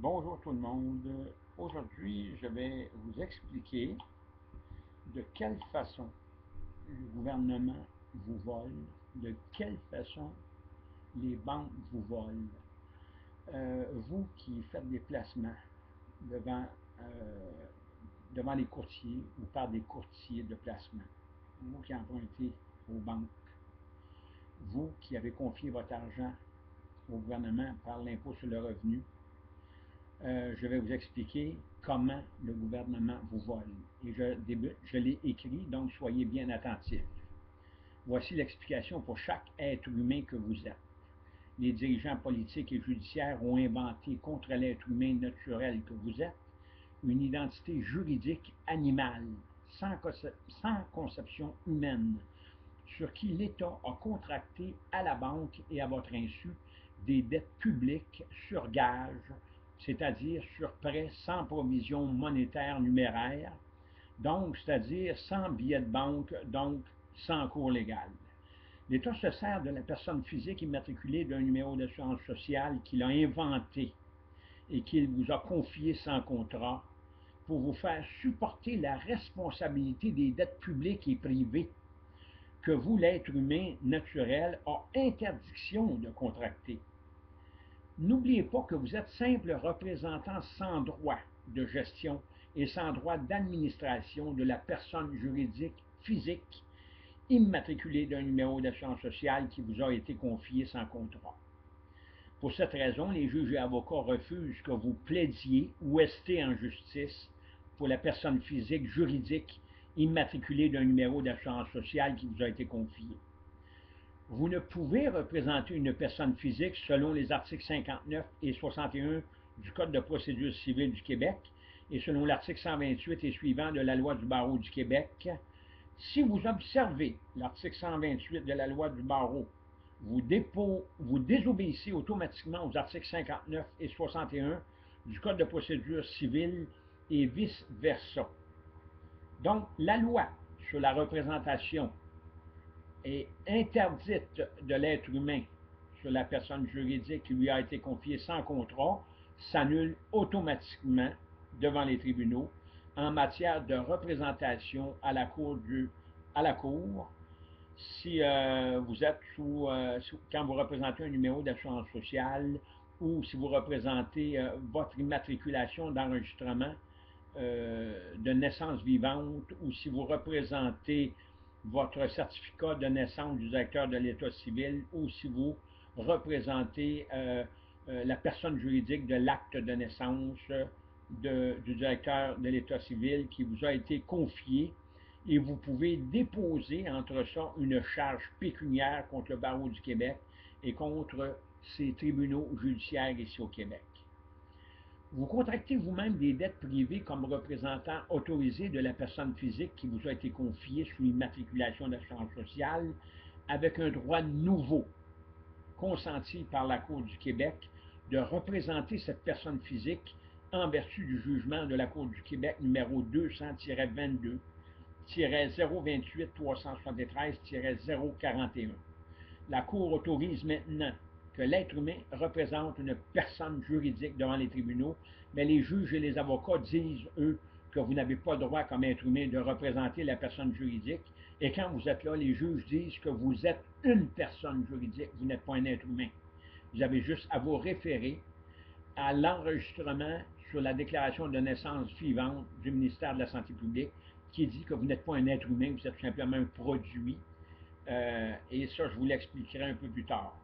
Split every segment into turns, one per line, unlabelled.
Bonjour tout le monde. Aujourd'hui, je vais vous expliquer de quelle façon le gouvernement vous vole, de quelle façon les banques vous volent. Vous qui faites des placements devant, euh, devant les courtiers ou par des courtiers de placement, vous qui empruntez aux banques, vous qui avez confié votre argent au gouvernement par l'impôt sur le revenu, je vais vous expliquer comment le gouvernement vous vole. Et je l'ai écrit, donc soyez bien attentifs. Voici l'explication pour chaque être humain que vous êtes. Les dirigeants politiques et judiciaires ont inventé contre l'être humain naturel que vous êtes une identité juridique animale, sans conception humaine, sur qui l'État a contracté à la banque et à votre insu des dettes publiques sur gage, c'est-à-dire sur prêt sans provision monétaire numéraire, donc c'est-à-dire sans billet de banque, donc sans cours légal. L'État se sert de la personne physique immatriculée d'un numéro d'assurance sociale qu'il a inventé et qu'il vous a confié sans contrat pour vous faire supporter la responsabilité des dettes publiques et privées que vous, l'être humain naturel, a interdiction de contracter. N'oubliez pas que vous êtes simple représentant sans droit de gestion et sans droit d'administration de la personne juridique physique immatriculée d'un numéro d'assurance sociale qui vous a été confié sans contrat. Pour cette raison, les juges et avocats refusent que vous plaidiez ou estez en justice pour la personne physique juridique immatriculée d'un numéro d'assurance sociale qui vous a été confié. Vous ne pouvez représenter une personne physique selon les articles 59 et 61 du Code de procédure civile du Québec et selon l'article 128 et suivant de la loi du barreau du Québec. Si vous observez l'article 128 de la loi du barreau, vous désobéissez automatiquement aux articles 59 et 61 du Code de procédure civile et vice-versa. Donc, la loi sur la représentation est interdite de l'être humain sur la personne juridique qui lui a été confiée sans contrat s'annule automatiquement devant les tribunaux en matière de représentation à la cour si vous êtes quand vous représentez un numéro d'assurance sociale ou si vous représentez votre immatriculation d'enregistrement de naissance vivante ou si vous représentez votre certificat de naissance du directeur de l'État civil ou si vous représentez la personne juridique de l'acte de naissance du directeur de l'État civil qui vous a été confié et vous pouvez déposer entre ça une charge pécuniaire contre le barreau du Québec et contre ces tribunaux judiciaires ici au Québec. Vous contractez vous-même des dettes privées comme représentant autorisé de la personne physique qui vous a été confiée sous immatriculation d'assurance sociale avec un droit nouveau, consenti par la Cour du Québec, de représenter cette personne physique en vertu du jugement de la Cour du Québec numéro 200-22 028 373 041. La Cour autorise maintenant que l'être humain représente une personne juridique devant les tribunaux, mais les juges et les avocats disent, eux, que vous n'avez pas le droit comme être humain de représenter la personne juridique. Et quand vous êtes là, les juges disent que vous êtes une personne juridique, vous n'êtes pas un être humain. Vous avez juste à vous référer à l'enregistrement sur la déclaration de naissance suivante du ministère de la Santé publique qui dit que vous n'êtes pas un être humain, vous êtes tout simplement un produit. Et ça, je vous l'expliquerai un peu plus tard.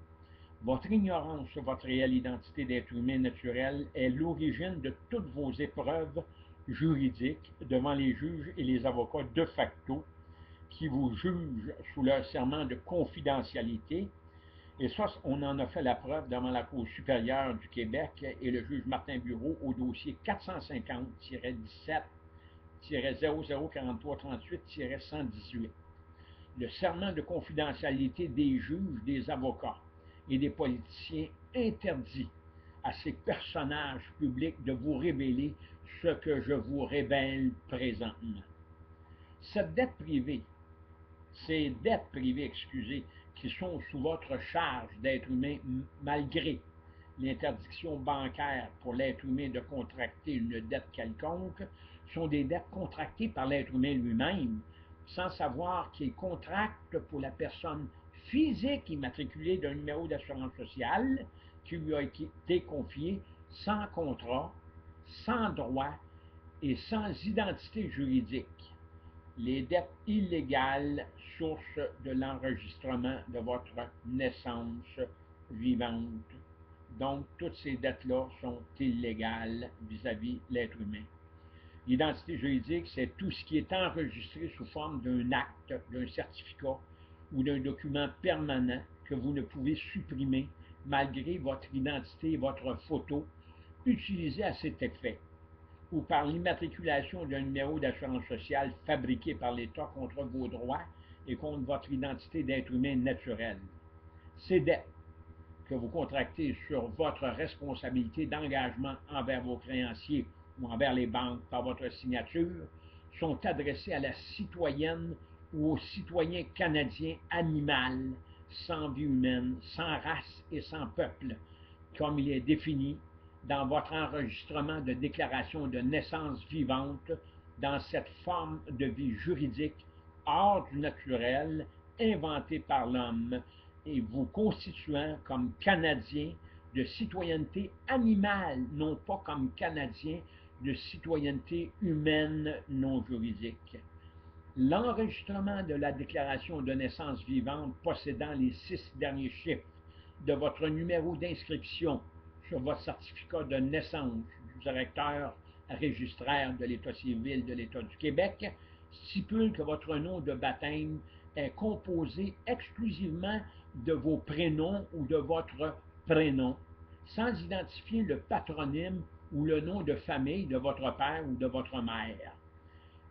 Votre ignorance sur votre réelle identité d'être humain naturel est l'origine de toutes vos épreuves juridiques devant les juges et les avocats de facto qui vous jugent sous leur serment de confidentialité. Et ça, on en a fait la preuve devant la Cour supérieure du Québec et le juge Martin Bureau au dossier 450-17-004338-118. Le serment de confidentialité des juges, des avocats et des politiciens interdit à ces personnages publics de vous révéler ce que je vous révèle présentement. Cette dette privée, ces dettes privées, excusez, qui sont sous votre charge d'être humain malgré l'interdiction bancaire pour l'être humain de contracter une dette quelconque sont des dettes contractées par l'être humain lui-même, sans savoir qu'il contracte pour la personne physique immatriculée d'un numéro d'assurance sociale qui lui a été confié sans contrat, sans droit et sans identité juridique. Les dettes illégales, source de l'enregistrement de votre naissance vivante. Donc, toutes ces dettes-là sont illégales vis-à-vis de l'être humain. L'identité juridique, c'est tout ce qui est enregistré sous forme d'un acte, d'un certificat ou d'un document permanent que vous ne pouvez supprimer malgré votre identité et votre photo utilisée à cet effet, ou par l'immatriculation d'un numéro d'assurance sociale fabriqué par l'État contre vos droits et contre votre identité d'être humain naturel. Ces dettes que vous contractez sur votre responsabilité d'engagement envers vos créanciers ou envers les banques par votre signature sont adressées à la citoyenne ou au citoyen canadien animal, sans vie humaine, sans race et sans peuple, comme il est défini dans votre enregistrement de déclaration de naissance vivante dans cette forme de vie juridique hors du naturel inventée par l'homme et vous constituant comme Canadien de citoyenneté animale, non pas comme Canadien de citoyenneté humaine non juridique. L'enregistrement de la déclaration de naissance vivante possédant les 6 derniers chiffres de votre numéro d'inscription sur votre certificat de naissance du directeur registraire de l'État civil de l'État du Québec stipule que votre nom de baptême est composé exclusivement de vos prénoms ou de votre prénom, sans identifier le patronyme ou le nom de famille de votre père ou de votre mère.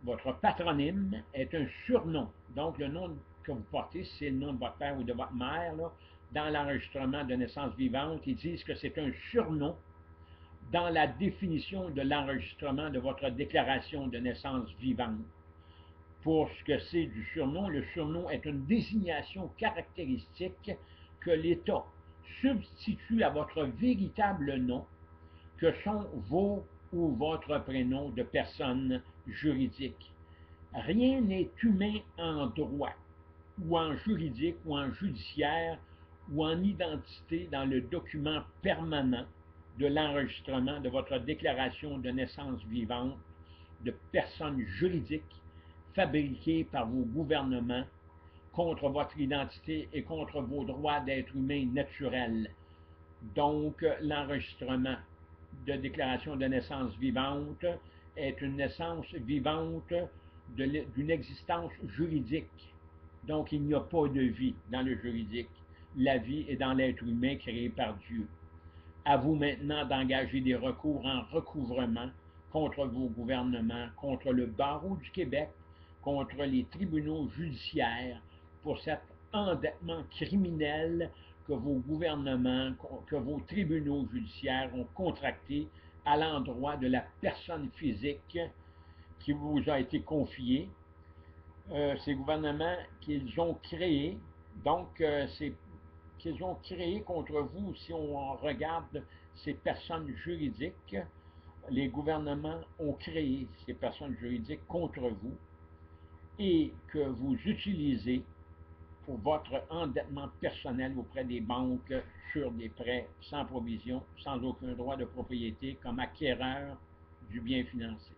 Votre patronyme est un surnom, donc le nom que vous portez, c'est le nom de votre père ou de votre mère. Là, dans l'enregistrement de naissance vivante, ils disent que c'est un surnom dans la définition de l'enregistrement de votre déclaration de naissance vivante. Pour ce que c'est du surnom, le surnom est une désignation caractéristique que l'État substitue à votre véritable nom, que sont vos ou votre prénom de personne juridique. Rien n'est humain en droit, ou en juridique, ou en judiciaire, ou en identité dans le document permanent de l'enregistrement de votre déclaration de naissance vivante de personne juridique fabriquée par vos gouvernements contre votre identité et contre vos droits d'être humain naturels. Donc, l'enregistrement de déclaration de naissance vivante est une naissance vivante d'une existence juridique. Donc, il n'y a pas de vie dans le juridique. La vie est dans l'être humain créé par Dieu. À vous maintenant d'engager des recours en recouvrement contre vos gouvernements, contre le barreau du Québec, contre les tribunaux judiciaires pour cet endettement criminel que vos gouvernements, que vos tribunaux judiciaires ont contracté à l'endroit de la personne physique qui vous a été confiée. Ces gouvernements qu'ils ont créés, donc qu'ils ont créés contre vous, si on regarde ces personnes juridiques, les gouvernements ont créé ces personnes juridiques contre vous et que vous utilisez pour votre endettement personnel auprès des banques sur des prêts sans provision, sans aucun droit de propriété comme acquéreur du bien financier.